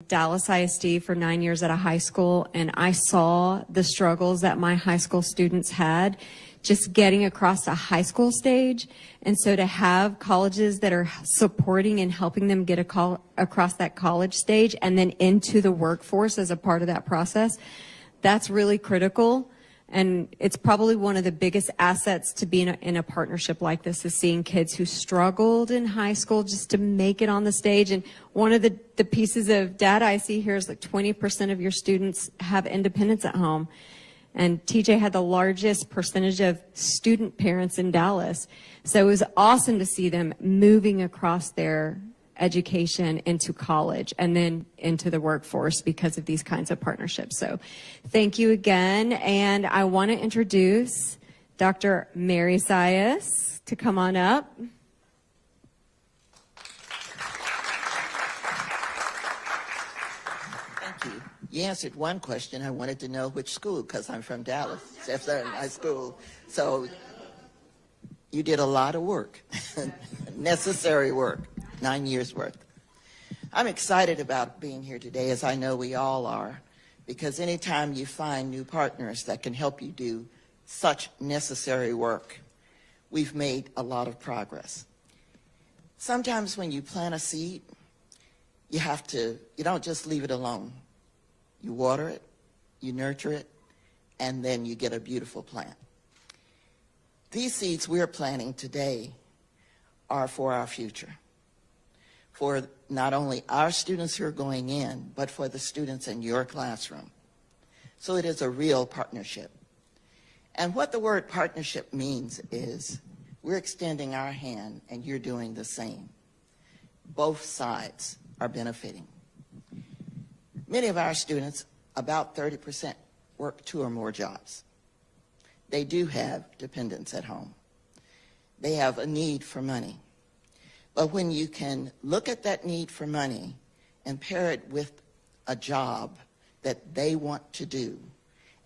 Dallas ISD for 9 years at a high school, and I saw the struggles that my high school students had just getting across the high school stage. And so to have colleges that are supporting and helping them get across that college stage and then into the workforce as a part of that process, that's really critical. And it's probably one of the biggest assets to be in a partnership like this, is seeing kids who struggled in high school just to make it on the stage. And one of the pieces of data I see here is like 20% of your students have independence at home. And TJ had the largest percentage of student parents in Dallas. So it was awesome to see them moving across their education into college and then into the workforce because of these kinds of partnerships. So thank you again. And I want to introduce Dr. Mary Sias to come on up. Thank you. You answered one question. I wanted to know which school, because I'm from Dallas, Jeff Thurman High School. So you did a lot of work, necessary work. 9 years worth. I'm excited about being here today, as I know we all are, because anytime you find new partners that can help you do such necessary work, we've made a lot of progress. Sometimes when you plant a seed, you don't just leave it alone. You water it, you nurture it, and then you get a beautiful plant. These seeds we're planting today are for our future, for not only our students who are going in, but for the students in your classroom. So it is a real partnership. And what the word partnership means is we're extending our hand and you're doing the same. Both sides are benefiting. Many of our students, about 30%, work 2 or more jobs. They do have dependents at home. They have a need for money. But when you can look at that need for money and pair it with a job that they want to do,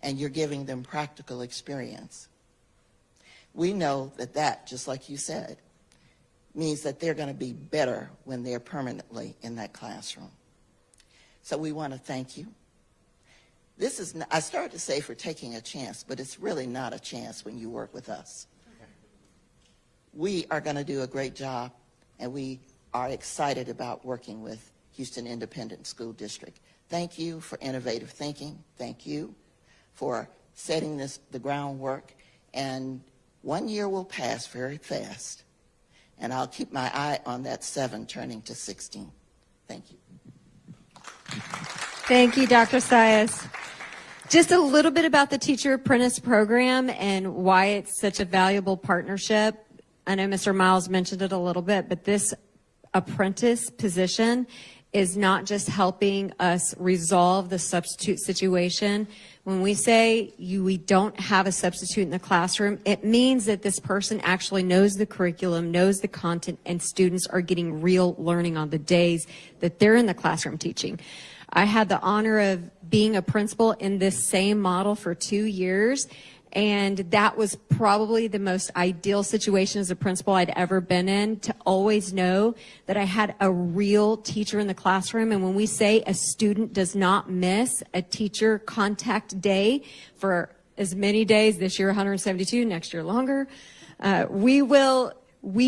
and you're giving them practical experience, we know that that, just like you said, means that they're going to be better when they're permanently in that classroom. So we want to thank you. This is, I started to say for taking a chance, but it's really not a chance when you work with us. We are going to do a great job. And we are excited about working with Houston Independent School District. Thank you for innovative thinking. Thank you for setting the groundwork. And 1 year will pass very fast. And I'll keep my eye on that 7 turning to 16. Thank you. Thank you, Dr. Sias. Just a little bit about the Teacher Apprentice Program and why it's such a valuable partnership. I know Mr. Miles mentioned it a little bit, but this apprentice position is not just helping us resolve the substitute situation. When we say we don't have a substitute in the classroom, it means that this person actually knows the curriculum, knows the content, and students are getting real learning on the days that they're in the classroom teaching. I had the honor of being a principal in this same model for 2 years. And that was probably the most ideal situation as a principal I'd ever been in, to always know that I had a real teacher in the classroom. And when we say a student does not miss a teacher contact day for as many days, this year 172, next year longer, we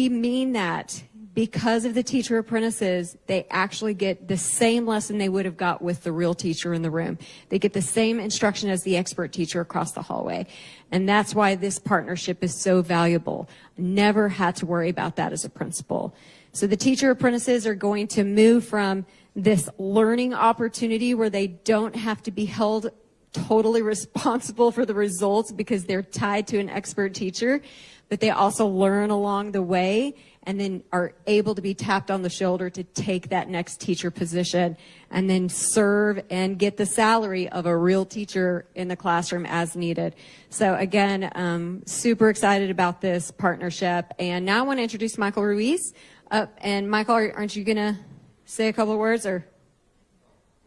mean that. Because of the teacher apprentices, they actually get the same lesson they would have got with the real teacher in the room. They get the same instruction as the expert teacher across the hallway. And that's why this partnership is so valuable. Never had to worry about that as a principal. So the teacher apprentices are going to move from this learning opportunity where they don't have to be held totally responsible for the results because they're tied to an expert teacher, but they also learn along the way and then are able to be tapped on the shoulder to take that next teacher position and then serve and get the salary of a real teacher in the classroom as needed. So again, super excited about this partnership. And now I want to introduce Michael Ruiz. And Michael, aren't you going to say a couple of words, or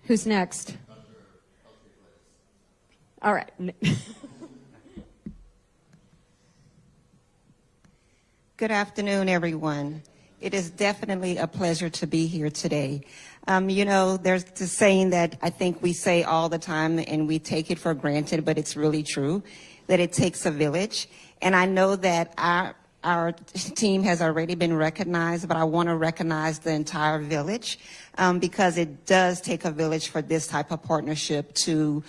who's next? All right. Good afternoon, everyone. It is definitely a pleasure to be here today. There's this saying that I think we say all the time and we take it for granted, but it's really true, that it takes a village. And I know that our team has already been recognized, but I want to recognize the entire village because it does take a village for this type of partnership to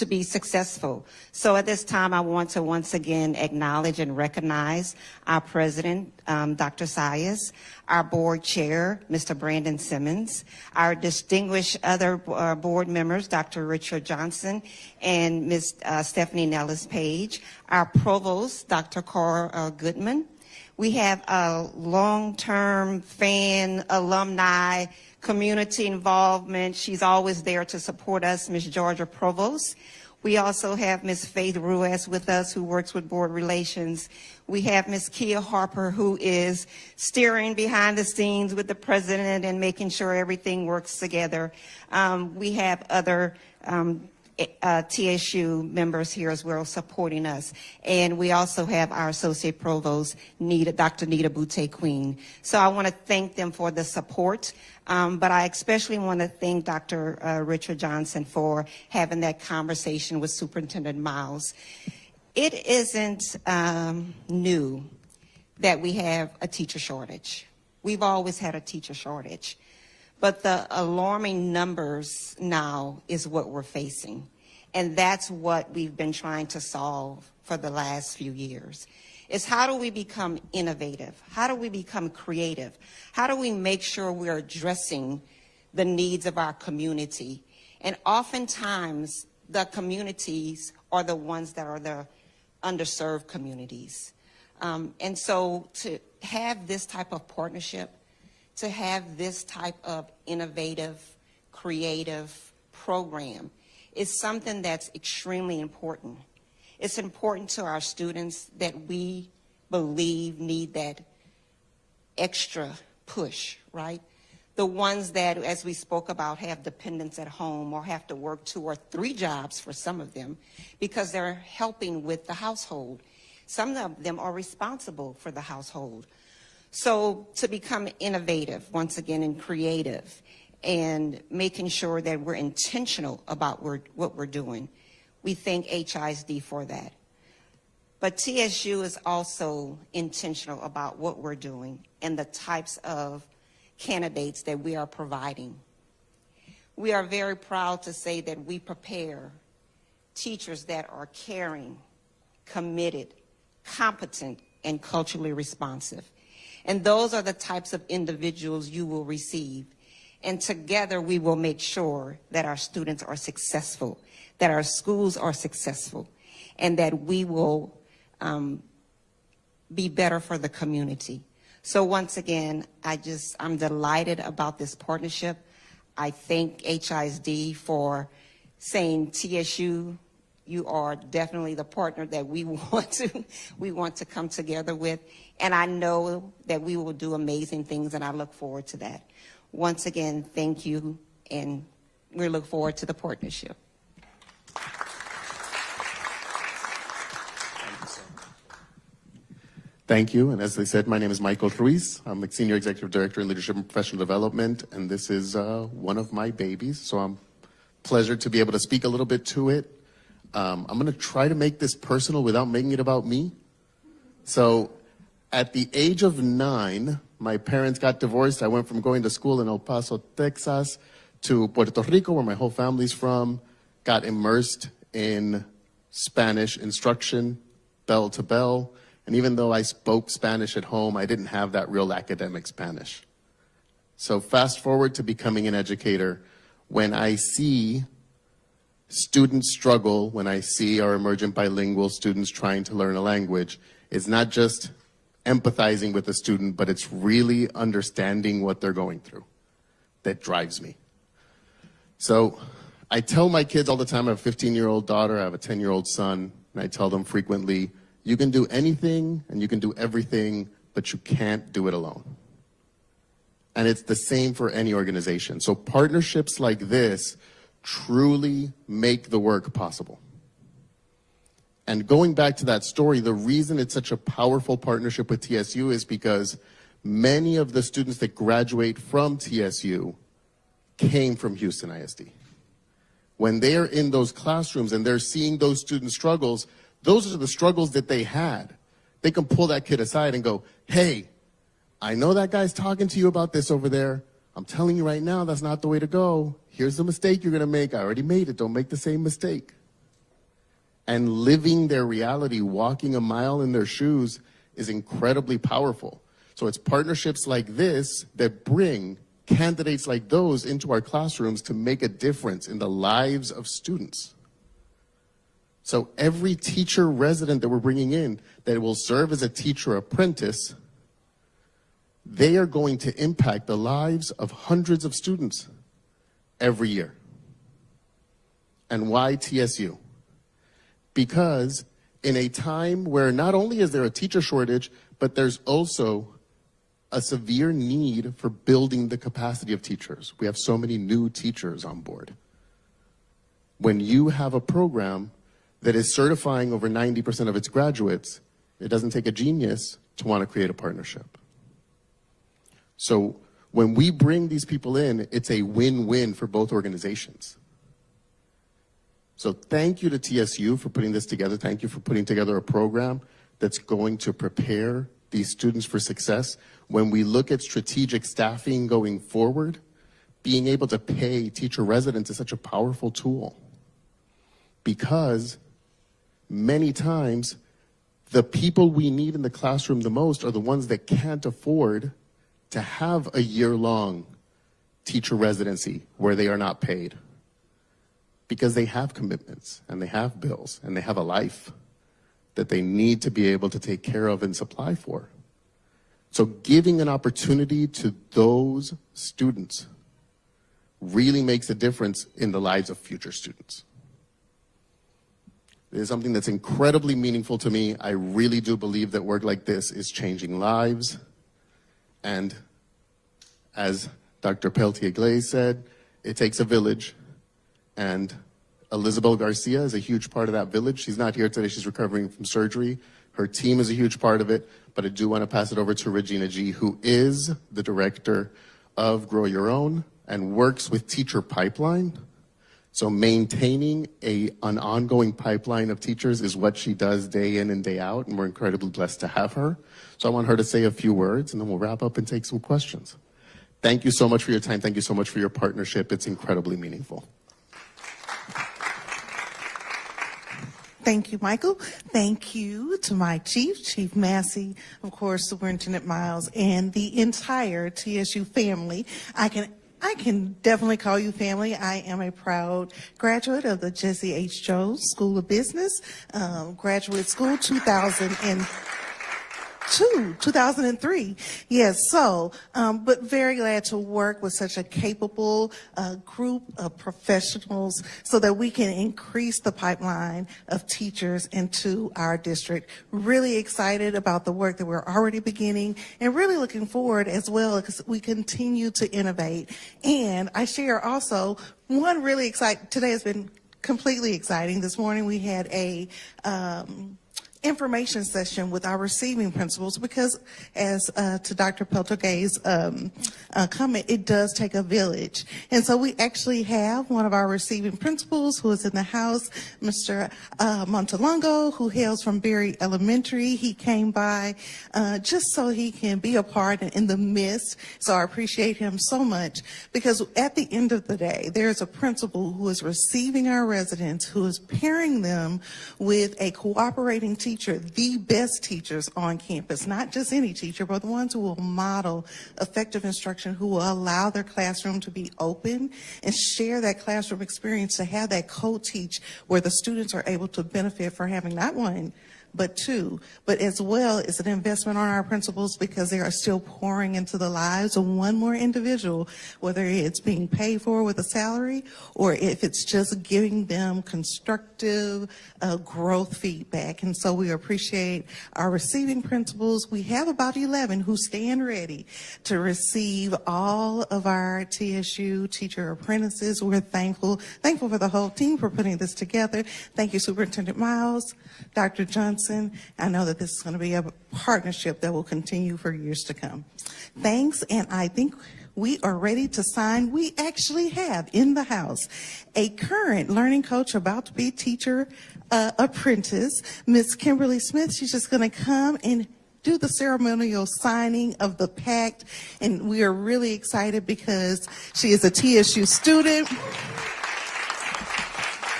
be successful. So at this time, I want to once again acknowledge and recognize our president, Dr. Sayas, our board chair, Mr. Brandon Simmons, our distinguished other board members, Dr. Richard Johnson and Ms. Stephanie Nellis Page, our provost, Dr. Carl Goodman. We have a long-term fan, alumni, community involvement. She's always there to support us, Ms. Georgia Provost. We also have Ms. Faith Ruiz with us, who works with board relations. We have Ms. Kia Harper, who is steering behind the scenes with the president and making sure everything works together. We have other TSU members here as well supporting us. And we also have our Associate Provost, Dr. Nita Boutte-Queen. So I want to thank them for the support, but I especially want to thank Dr. Richard Johnson for having that conversation with Superintendent Miles. It isn't new that we have a teacher shortage. We've always had a teacher shortage. But the alarming numbers now is what we're facing. And that's what we've been trying to solve for the last few years. Is how do we become innovative? How do we become creative? How do we make sure we're addressing the needs of our community? And oftentimes, the communities are the ones that are the underserved communities. And so to have this type of partnership, to have this type of innovative, creative program is something that's extremely important. It's important to our students that we believe need that extra push, right? The ones that, as we spoke about, have dependents at home or have to work 2 or 3 jobs for some of them because they're helping with the household. Some of them are responsible for the household. So to become innovative, once again, and creative, and making sure that we're intentional about what we're doing, we thank HISD for that. But TSU is also intentional about what we're doing and the types of candidates that we are providing. We are very proud to say that we prepare teachers that are caring, committed, competent, and culturally responsive. And those are the types of individuals you will receive. And together we will make sure that our students are successful, that our schools are successful, and that we will be better for the community. So once again, I'm delighted about this partnership. I thank HISD for saying, TSU, you are definitely the partner that we want to come together with. And I know that we will do amazing things, and I look forward to that. Once again, thank you, and we look forward to the partnership. Thank you. And as they said, my name is Michael Ruiz. I'm a Senior Executive Director in Leadership and Professional Development, and this is one of my babies. So I'm pleasure to be able to speak a little bit to it. I'm going to try to make this personal without making it about me. So at the age of 9, my parents got divorced. I went from going to school in El Paso, Texas, to Puerto Rico, where my whole family's from, got immersed in Spanish instruction, bell to bell. And even though I spoke Spanish at home, I didn't have that real academic Spanish. So fast forward to becoming an educator. When I see students struggle, when I see our emergent bilingual students trying to learn a language, it's not just empathizing with the student, but it's really understanding what they're going through that drives me. So I tell my kids all the time, I have a 15-year-old daughter, I have a 10-year-old son, and I tell them frequently, you can do anything and you can do everything, but you can't do it alone. And it's the same for any organization. So partnerships like this truly make the work possible. And going back to that story, the reason it's such a powerful partnership with TSU is because many of the students that graduate from TSU came from Houston ISD. When they're in those classrooms and they're seeing those student struggles, those are the struggles that they had. They can pull that kid aside and go, hey, I know that guy's talking to you about this over there. I'm telling you right now, that's not the way to go. Here's the mistake you're going to make. I already made it. Don't make the same mistake. And living their reality, walking a mile in their shoes is incredibly powerful. So it's partnerships like this that bring candidates like those into our classrooms to make a difference in the lives of students. So every teacher resident that we're bringing in that will serve as a teacher apprentice, they are going to impact the lives of hundreds of students every year. And why TSU? Because in a time where not only is there a teacher shortage, but there's also a severe need for building the capacity of teachers. We have so many new teachers on board. When you have a program that is certifying over 90% of its graduates, it doesn't take a genius to want to create a partnership. So when we bring these people in, it's a win-win for both organizations. So thank you to TSU for putting this together. Thank you for putting together a program that's going to prepare these students for success. When we look at strategic staffing going forward, being able to pay teacher residents is such a powerful tool, because many times the people we need in the classroom the most are the ones that can't afford to have a year-long teacher residency where they are not paid, because they have commitments and they have bills and they have a life that they need to be able to take care of and supply for. So giving an opportunity to those students really makes a difference in the lives of future students. It is something that's incredibly meaningful to me. I really do believe that work like this is changing lives. And as Dr. Peltier-Glaze said, it takes a village. And Elizabeth Garcia is a huge part of that village. She's not here today. She's recovering from surgery. Her team is a huge part of it. But I do want to pass it over to Regina G., who is the director of Grow Your Own and works with Teacher Pipeline. So maintaining an ongoing pipeline of teachers is what she does day in and day out, and we're incredibly blessed to have her. So I want her to say a few words, and then we'll wrap up and take some questions. Thank you so much for your time. Thank you so much for your partnership. It's incredibly meaningful. Thank you, Michael. Thank you to my chief, Chief Massey, of course, Superintendent Miles, and the entire TSU family. I can definitely call you family. I am a proud graduate of the Jesse H. Jones School of Business, graduate school 2003. Yes, so, but very glad to work with such a capable group of professionals so that we can increase the pipeline of teachers into our district. Really excited about the work that we're already beginning, and really looking forward as well because we continue to innovate. And I share also one really exciting, today has been completely exciting. This morning we had a information session with our receiving principals, because as to Dr. Peltogay's comment, it does take a village. And so we actually have one of our receiving principals who is in the house, Mr. Montalongo, who hails from Berry Elementary. He came by just so he can be a part and in the midst. So I appreciate him so much, because at the end of the day, there's a principal who is receiving our residents, who is pairing them with a cooperating teacher, the best teachers on campus, not just any teacher, but the ones who will model effective instruction, who will allow their classroom to be open and share that classroom experience, to have that co-teach where the students are able to benefit for having not one, but two, but as well as an investment on our principals, because they are still pouring into the lives of one more individual, whether it's being paid for with a salary or if it's just giving them constructive growth feedback. And so we appreciate our receiving principals. We have about 11 who stand ready to receive all of our TSU teacher apprentices. We're thankful for the whole team for putting this together. Thank you, Superintendent Miles, Dr. Johnson. I know that this is going to be a partnership that will continue for years to come. Thanks, and I think we are ready to sign. We actually have in the house a current learning coach about to be teacher apprentice, Miss Kimberly Smith. She's just going to come and do the ceremonial signing of the pact, and we are really excited because she is a TSU student.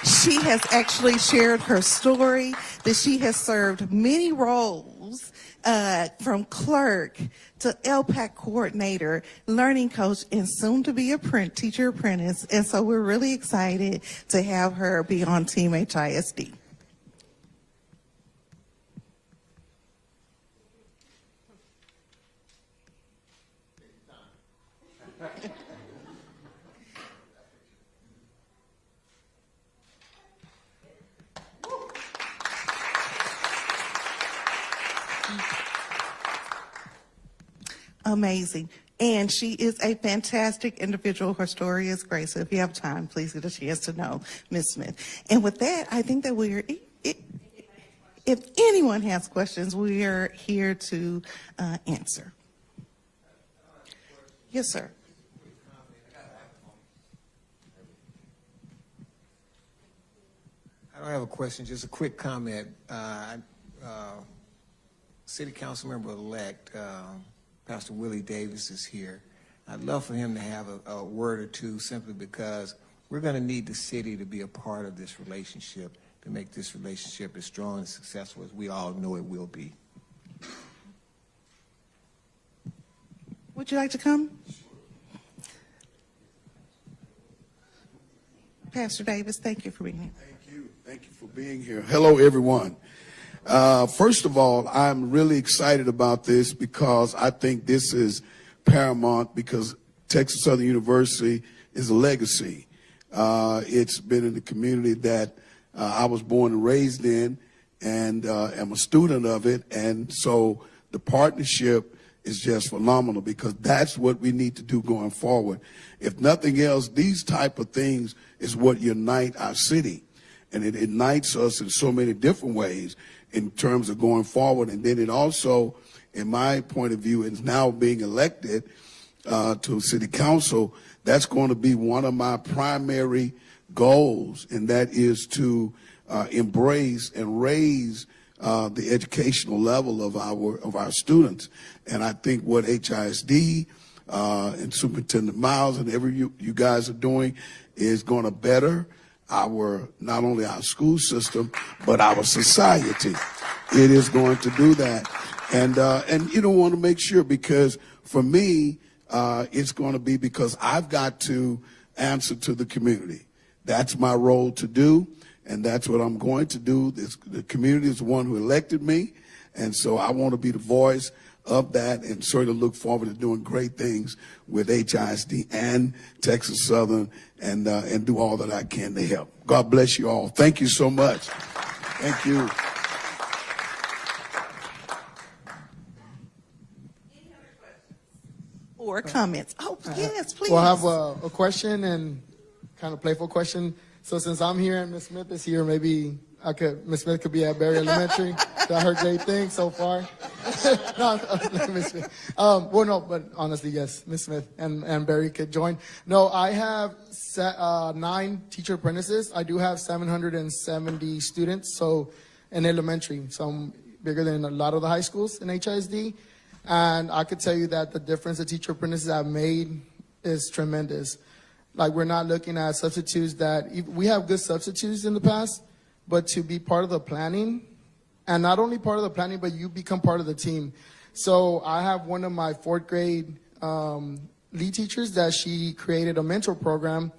She has actually shared her story that she has served many roles, from clerk to LPAC coordinator, learning coach, and soon to be a teacher apprentice. And so we're really excited to have her be on Team HISD. Amazing. And she is a fantastic individual. Her story is great. So if you have time, please get a chance to know Ms. Smith. And with that, I think that if anyone has questions, we are here to answer. Yes, sir. I don't have a question, just a quick comment. City Council Member-elect Pastor Willie Davis is here. I'd love for him to have a word or two, simply because we're going to need the city to be a part of this relationship, to make this relationship as strong and successful as we all know it will be. Would you like to come? Pastor Davis, thank you for being here. Thank you. Thank you for being here. Hello, everyone. First of all, I'm really excited about this because I think this is paramount, because Texas Southern University is a legacy. It's been in the community that I was born and raised in, and am a student of it. And so the partnership is just phenomenal, because that's what we need to do going forward. If nothing else, these type of things is what unite our city. And it unites us in so many different ways in terms of going forward. And then it also, in my point of view, is now being elected to city council. That's going to be one of my primary goals, and that is to embrace and raise the educational level of our students. And I think what HISD and Superintendent Miles and you guys are doing is going to better not only our school system, but our society. It is going to do that. And you don't want to make sure, because for me, it's going to be because I've got to answer to the community. That's my role to do, and that's what I'm going to do. The community is the one who elected me, and so I want to be the voice of that, and sort of look forward to doing great things with HISD and Texas Southern, and do all that I can to help. God bless you all. Thank you so much. Thank you. Or comments. Oh, yes, please. Well, I have a question, and kind of playful question. So since I'm here and Ms. Smith is here, maybe Ms. Smith could be at Berry Elementary. I heard great things so far. No, Ms. Smith. Well, no, but honestly, yes, Ms. Smith and Berry could join. No, I have 9 teacher apprentices. I do have 770 students, so in elementary. So I'm bigger than a lot of the high schools in HISD. And I could tell you that the difference the teacher apprentices have made is tremendous. Like, we're not looking at substitutes we have good substitutes in the past, but to be part of the planning, and not only part of the planning, but you become part of the team. So I have one of my 4th grade lead teachers that she created a mentor program,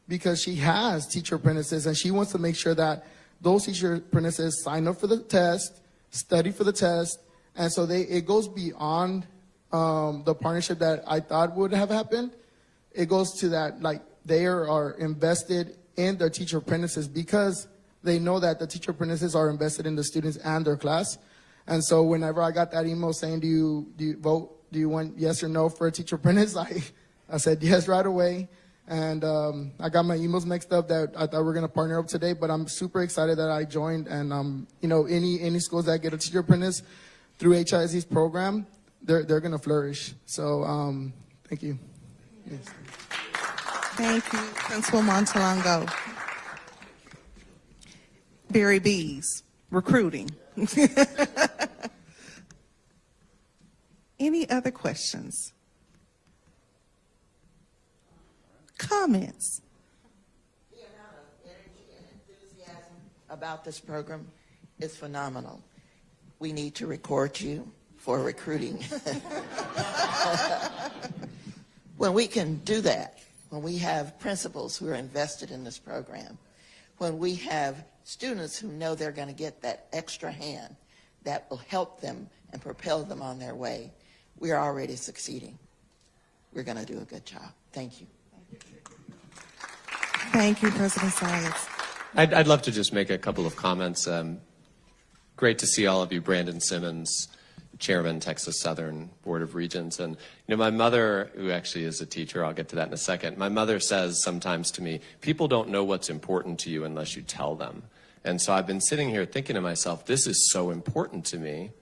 because she has teacher apprentices, and she wants to make sure that those teacher apprentices sign up for the test, study for the test, and so it goes beyond the partnership that I thought would have happened. It goes to that, like, they are invested in their teacher apprentices, because they know that the teacher apprentices are invested in the students and their class. And so whenever I got that email saying, do you vote? Do you want yes or no for a teacher apprentice? I said yes right away. And I got my emails mixed up that I thought we were going to partner up today, but I'm super excited that I joined. And any schools that get a teacher apprentice through HISD's program, they're going to flourish. So thank you. Thank you, Principal Montalongo. Barry Bees, recruiting. Any other questions? Comments? The amount of energy and enthusiasm about this program is phenomenal. We need to record you for recruiting. When we can do that, when we have principals who are invested in this program, when we have students who know they're going to get that extra hand that will help them and propel them on their way, we are already succeeding. We're going to do a good job. Thank you. Thank you, President Science. I'd love to just make a couple of comments. Great to see all of you. Brandon Simmons, Chairman, Texas Southern Board of Regents. And, my mother, who actually is a teacher, I'll get to that in a second, my mother says sometimes to me, people don't know what's important to you unless you tell them. And so I've been sitting here thinking to myself, this is so important to me,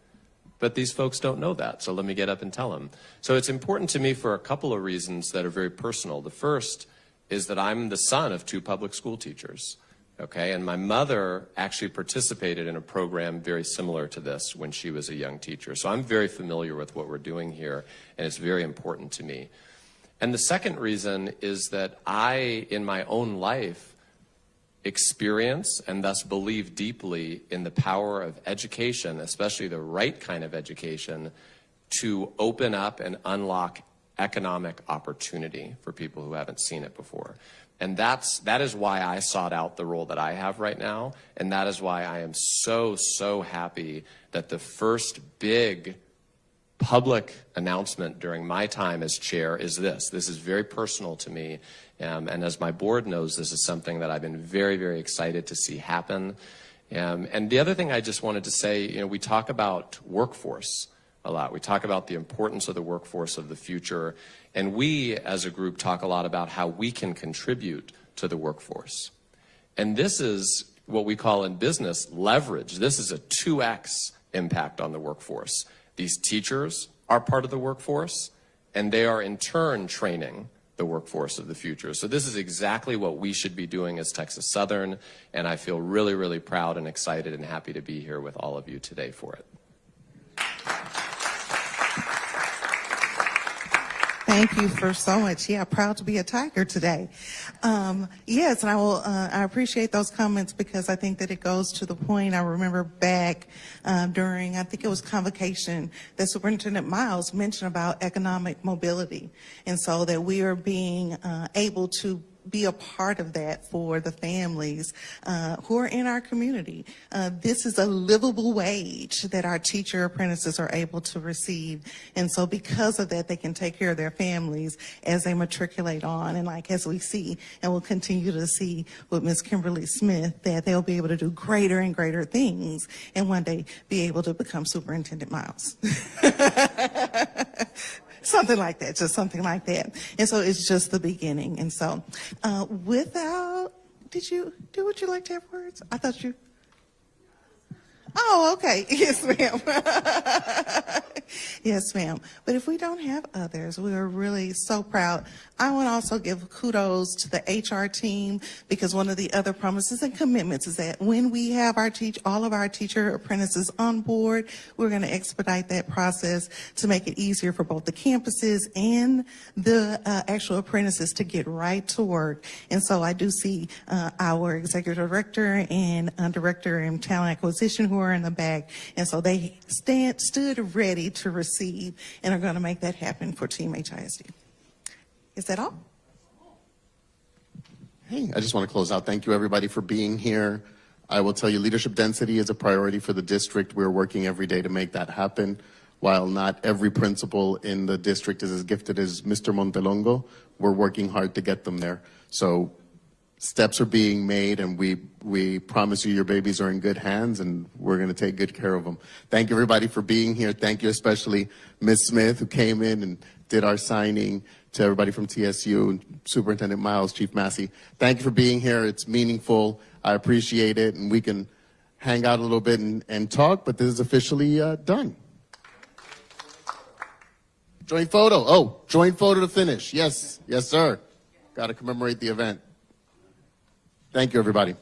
but these folks don't know that, so let me get up and tell them. So it's important to me for a couple of reasons that are very personal. The first is that I'm the son of 2 public school teachers. Okay, and my mother actually participated in a program very similar to this when she was a young teacher. So I'm very familiar with what we're doing here, and it's very important to me. And the second reason is that I, in my own life, experience and thus believe deeply in the power of education, especially the right kind of education, to open up and unlock economic opportunity for people who haven't seen it before. And that is why I sought out the role that I have right now, and that is why I am so, so happy that the first big public announcement during my time as chair is this. This is very personal to me, and as my board knows, this is something that I've been very, very excited to see happen. And the other thing I just wanted to say, we talk about workforce a lot. We talk about the importance of the workforce of the future, and we as a group talk a lot about how we can contribute to the workforce. And this is what we call in business leverage. This is a 2x impact on the workforce. These teachers are part of the workforce, and they are in turn training the workforce of the future. So this is exactly what we should be doing as Texas Southern, and I feel really, really proud and excited and happy to be here with all of you today for it. Thank you for so much. Yeah, proud to be a Tiger today. Yes, and I appreciate those comments because I think that it goes to the point. I remember back during, I think it was convocation, that Superintendent Miles mentioned about economic mobility. And so that we are being able to be a part of that for the families who are in our community. This is a livable wage that our teacher apprentices are able to receive. And so because of that, they can take care of their families as they matriculate on. And like as we see, and we'll continue to see with Ms. Kimberly Smith, that they'll be able to do greater and greater things and one day be able to become Superintendent Miles. Something like that, just something like that. And so it's just the beginning. And so would you like to have words? I thought you. Oh, okay. Yes, ma'am. Yes, ma'am. But if we don't have others, we are really so proud. I want to also give kudos to the HR team because one of the other promises and commitments is that when we have all of our teacher apprentices on board, we're going to expedite that process to make it easier for both the campuses and the actual apprentices to get right to work. And so I do see our executive director and director in talent acquisition who are in the back. And so they stood ready to receive and are going to make that happen for Team HISD. Is that all? Hey, I just want to close out. Thank you, everybody, for being here. I will tell you, leadership density is a priority for the district. We're working every day to make that happen. While not every principal in the district is as gifted as Mr. Montelongo, we're working hard to get them there. So steps are being made, and we promise you your babies are in good hands, and we're going to take good care of them. Thank you, everybody, for being here. Thank you especially Ms. Smith, who came in and did our signing, to everybody from TSU, Superintendent Miles, Chief Massey. Thank you for being here. It's meaningful. I appreciate it, and we can hang out a little bit and talk, but this is officially done. Joint photo. Oh, joint photo to finish. Yes, yes, sir. Got to commemorate the event. Thank you, everybody.